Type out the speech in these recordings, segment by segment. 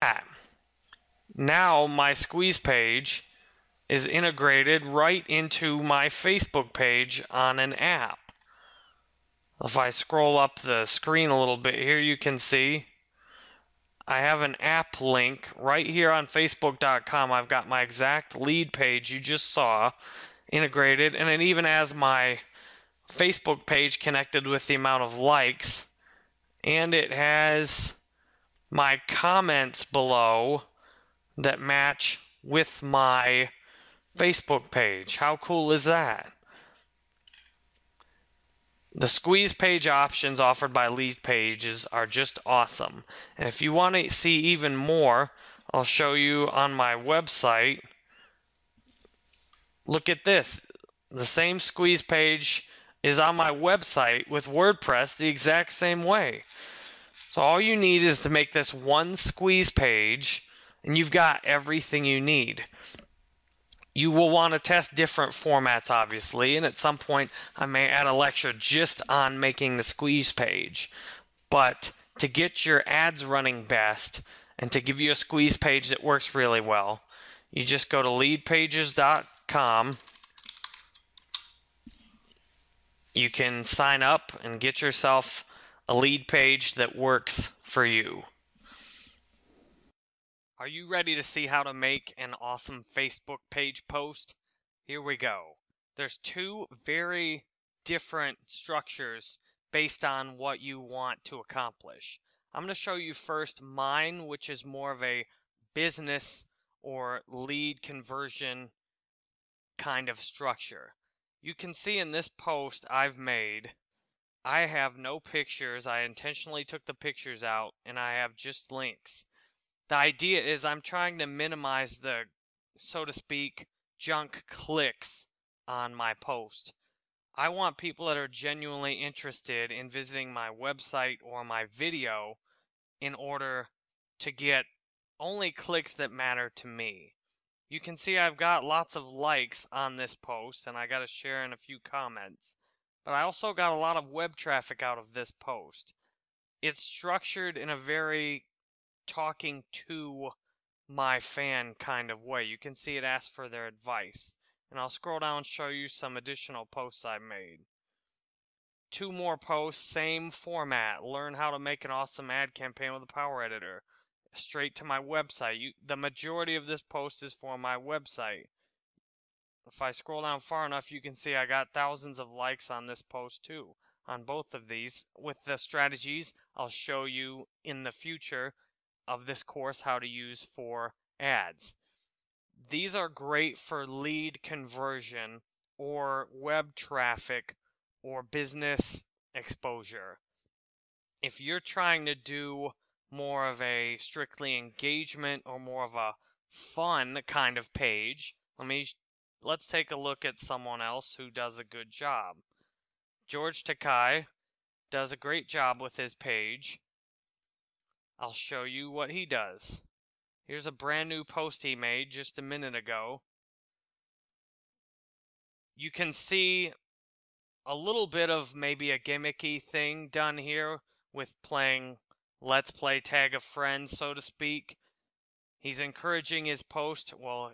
that. Now my squeeze page is integrated right into my Facebook page on an app. If I scroll up the screen a little bit here, you can see I have an app link right here on Facebook.com. I've got my exact lead page you just saw integrated, and it even has my Facebook page connected with the amount of likes, and it has my comments below that match with my Facebook page. How cool is that? The squeeze page options offered by lead pages are just awesome. And if you want to see even more, I'll show you on my website. Look at this. The same squeeze page is on my website with WordPress the exact same way. So all you need is to make this one squeeze page, and you've got everything you need. You will want to test different formats, obviously, and at some point I may add a lecture just on making the squeeze page. But to get your ads running best and to give you a squeeze page that works really well, you just go to leadpages.com. You can sign up and get yourself a lead page that works for you. Are you ready to see how to make an awesome Facebook page post? Here we go. There's two very different structures based on what you want to accomplish. I'm going to show you first mine, which is more of a business or lead conversion kind of structure. You can see in this post I've made, I have no pictures. I intentionally took the pictures out, and I have just links. The idea is I'm trying to minimize the, so to speak, junk clicks on my post. I want people that are genuinely interested in visiting my website or my video in order to get only clicks that matter to me. You can see I've got lots of likes on this post, and I got to share in a few comments. But I also got a lot of web traffic out of this post. It's structured in a very talking to my fan kind of way. You can see it asks for their advice. And I'll scroll down and show you some additional posts I made. Two more posts, same format. Learn how to make an awesome ad campaign with a Power Editor. Straight to my website. The majority of this post is for my website. If I scroll down far enough, you can see I got thousands of likes on this post too. On both of these. With the strategies I'll show you in the future of this course how to use for ads. These are great for lead conversion or web traffic or business exposure. If you're trying to do more of a strictly engagement or more of a fun kind of page, let's take a look at someone else who does a good job. George Takai does a great job with his page. I'll show you what he does. Here's a brand new post he made just a minute ago. You can see a little bit of maybe a gimmicky thing done here with playing Let's Play Tag a Friend, so to speak. He's encouraging his post. Well,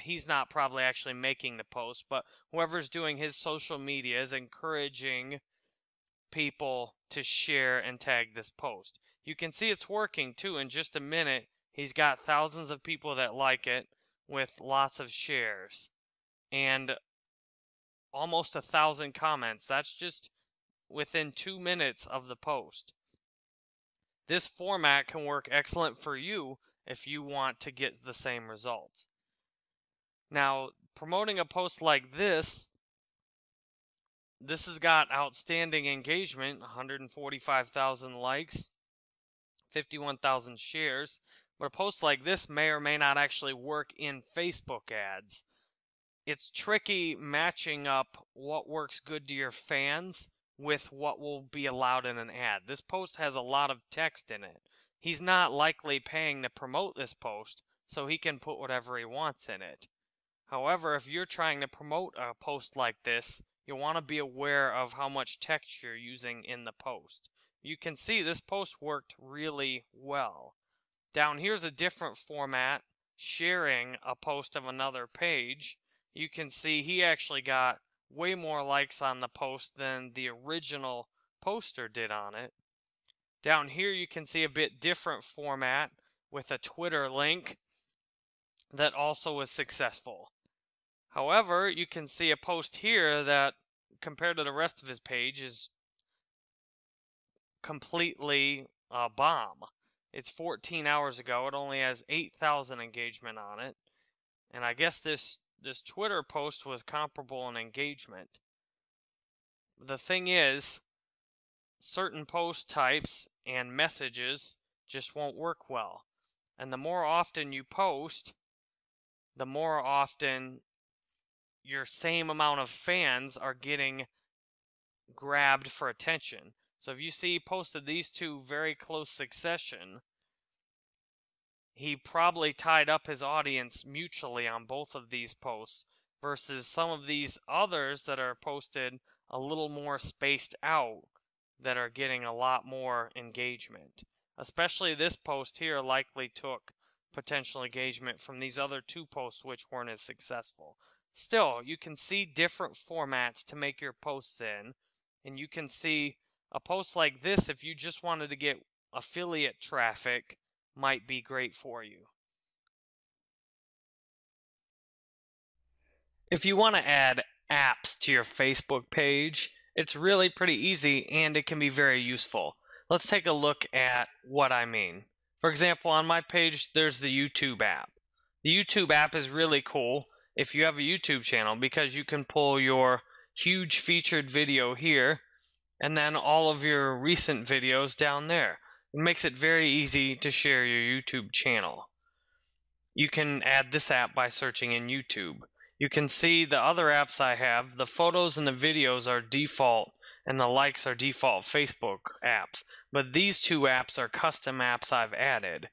he's not probably actually making the post, but whoever's doing his social media is encouraging people to share and tag this post. You can see it's working too. In just a minute, he's got thousands of people that like it with lots of shares and almost 1,000 comments. That's just within 2 minutes of the post. This format can work excellent for you if you want to get the same results. Now, promoting a post like this has got outstanding engagement, 145,000 likes, 51,000 shares, but a post like this may or may not actually work in Facebook ads. It's tricky matching up what works good to your fans with what will be allowed in an ad. This post has a lot of text in it. He's not likely paying to promote this post, so he can put whatever he wants in it. However, if you're trying to promote a post like this, you'll want to be aware of how much text you're using in the post. You can see this post worked really well. Down here's a different format, sharing a post of another page. You can see he actually got way more likes on the post than the original poster did on it. Down here you can see a bit different format with a Twitter link that also was successful. However, you can see a post here that compared to the rest of his page is completely a bomb. It's 14 hours ago. It only has 8,000 engagement on it. And I guess this Twitter post was comparable in engagement. The thing is, certain post types and messages just won't work well. And the more often you post, the more often your same amount of fans are getting grabbed for attention. So if you see he posted these two very close succession, he probably tied up his audience mutually on both of these posts versus some of these others that are posted a little more spaced out that are getting a lot more engagement. Especially this post here likely took potential engagement from these other two posts which weren't as successful. Still, you can see different formats to make your posts in, and you can see a post like this, if you just wanted to get affiliate traffic, might be great for you. If you want to add apps to your Facebook page, it's really pretty easy and it can be very useful. Let's take a look at what I mean. For example, on my page, there's the YouTube app. The YouTube app is really cool if you have a YouTube channel because you can pull your huge featured video here and then all of your recent videos down there. It makes it very easy to share your YouTube channel. You can add this app by searching in YouTube. You can see the other apps I have. The photos and the videos are default and the likes are default Facebook apps. But these two apps are custom apps I've added.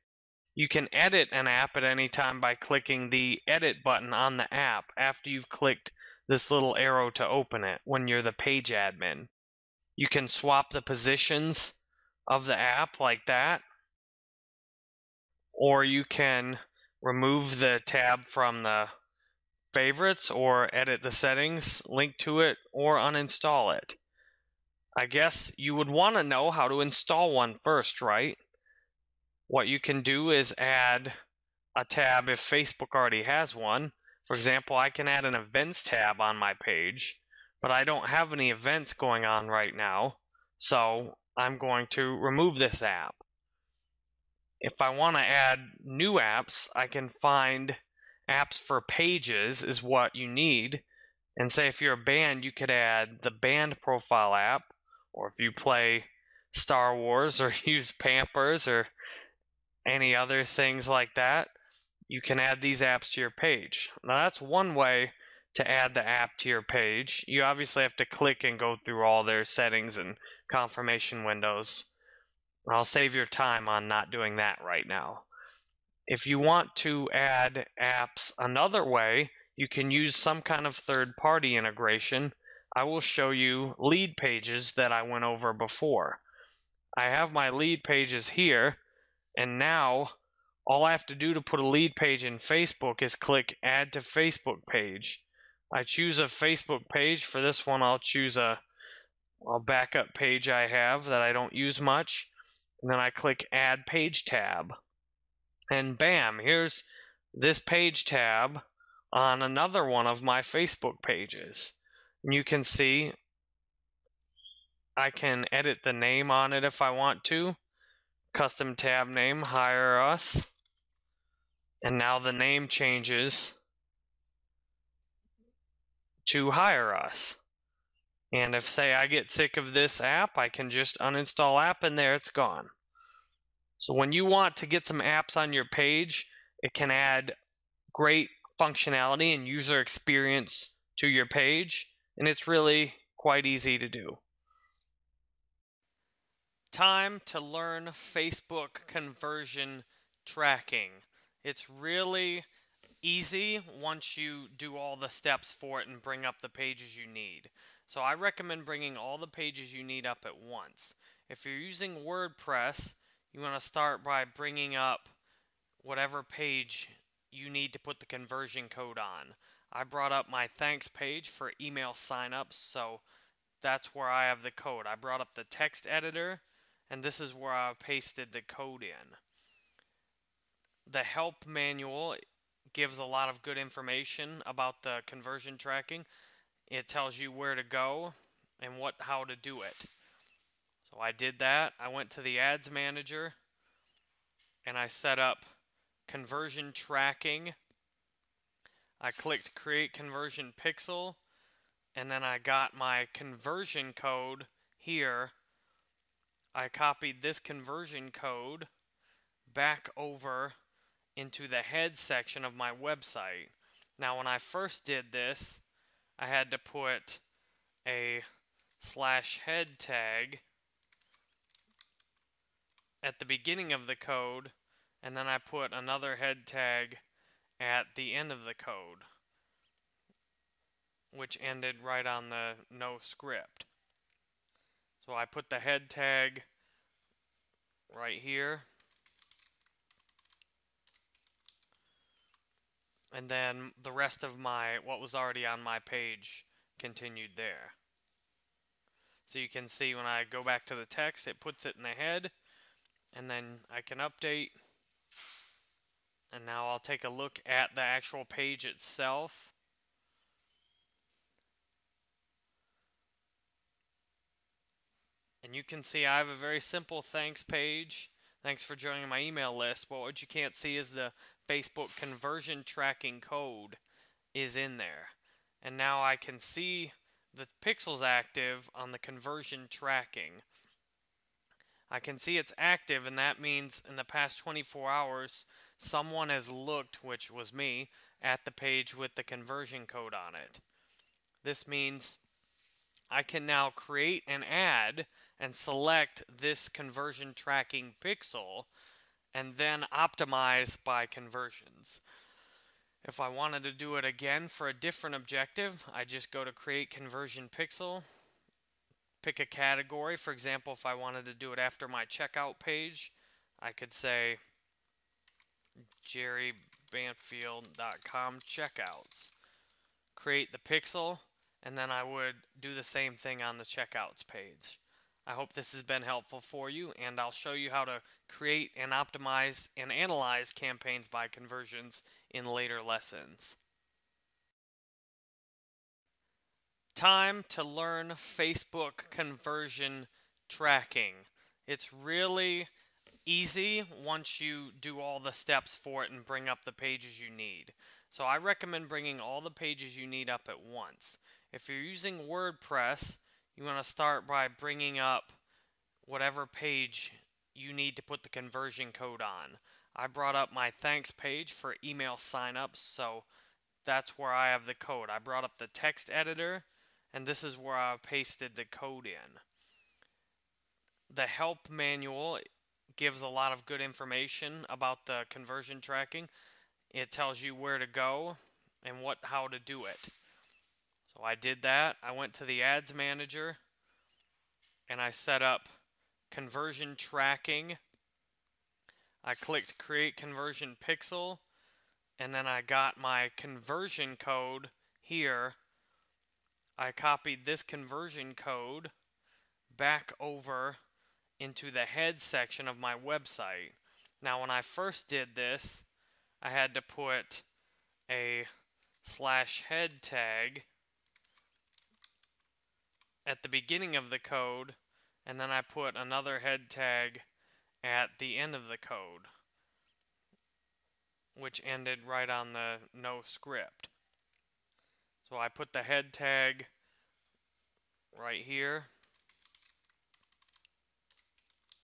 You can edit an app at any time by clicking the edit button on the app after you've clicked this little arrow to open it when you're the page admin. You can swap the positions of the app like that, or you can remove the tab from the favorites or edit the settings, link to it, or uninstall it. I guess you would want to know how to install one first, right? What you can do is add a tab if Facebook already has one. For example, I can add an events tab on my page, but I don't have any events going on right now, so I'm going to remove this app. If I want to add new apps, I can find apps for pages is what you need. And say if you're a band, you could add the band profile app, or if you play Star Wars or use Pampers or any other things like that, you can add these apps to your page. Now that's one way to add the app to your page. You obviously have to click and go through all their settings and confirmation windows. I'll save your time on not doing that right now. If you want to add apps another way, you can use some kind of third-party integration. I will show you lead pages that I went over before. I have my lead pages here, and now all I have to do to put a lead page in Facebook is click Add to Facebook Page. I choose a Facebook page. For this one, I'll choose a backup page I have that I don't use much. And then I click Add Page tab. And bam, here's this page tab on another one of my Facebook pages. And you can see I can edit the name on it if I want to. Custom tab name, Hire Us. And now the name changes to Hire Us. And if, say, I get sick of this app, I can just uninstall app and there it's gone. So when you want to get some apps on your page, it can add great functionality and user experience to your page, and it's really quite easy to do. Time to learn Facebook conversion tracking. It's really easy once you do all the steps for it and bring up the pages you need. So I recommend bringing all the pages you need up at once. If you're using WordPress, you want to start by bringing up whatever page you need to put the conversion code on. I brought up my thanks page for email signups, so that's where I have the code. I brought up the text editor, and this is where I pasted the code in. The help manual gives a lot of good information about the conversion tracking. It tells you where to go and how to do it. So I did that. I went to the ads manager and I set up conversion tracking. I clicked create conversion pixel, and then I got my conversion code here. I copied this conversion code back over into the head section of my website. Now when I first did this, I had to put a /head tag at the beginning of the code, and then I put another head tag at the end of the code, which ended right on the no script. So I put the head tag right here, and then the rest of what was already on my page continued there. So you can see when I go back to the text, it puts it in the head, and then I can update. And now I'll take a look at the actual page itself. And you can see I have a very simple thanks page. Thanks for joining my email list. But what you can't see is the Facebook conversion tracking code is in there. And now I can see the pixels active on the conversion tracking. I can see it's active, and that means in the past 24 hours, someone has looked, which was me, at the page with the conversion code on it. This means I can now create an ad and select this conversion tracking pixel and then optimize by conversions. If I wanted to do it again for a different objective, I just go to create conversion pixel, pick a category. For example, if I wanted to do it after my checkout page, I could say jerrybanfield.com checkouts. Create the pixel, and then I would do the same thing on the checkouts page. I hope this has been helpful for you, and I'll show you how to create and optimize and analyze campaigns by conversions in later lessons. Time to learn Facebook conversion tracking. It's really easy once you do all the steps for it and bring up the pages you need. So I recommend bringing all the pages you need up at once. If you're using WordPress, you want to start by bringing up whatever page you need to put the conversion code on. I brought up my thanks page for email signups, so that's where I have the code. I brought up the text editor, and this is where I pasted the code in. The help manual gives a lot of good information about the conversion tracking. It tells you where to go and how to do it. So I did that. I went to the ads manager and I set up conversion tracking. I clicked create conversion pixel, and then I got my conversion code here. I copied this conversion code back over into the head section of my website. Now when I first did this, I had to put a /head tag at the beginning of the code, and then I put another head tag at the end of the code, which ended right on the no script. So I put the head tag right here,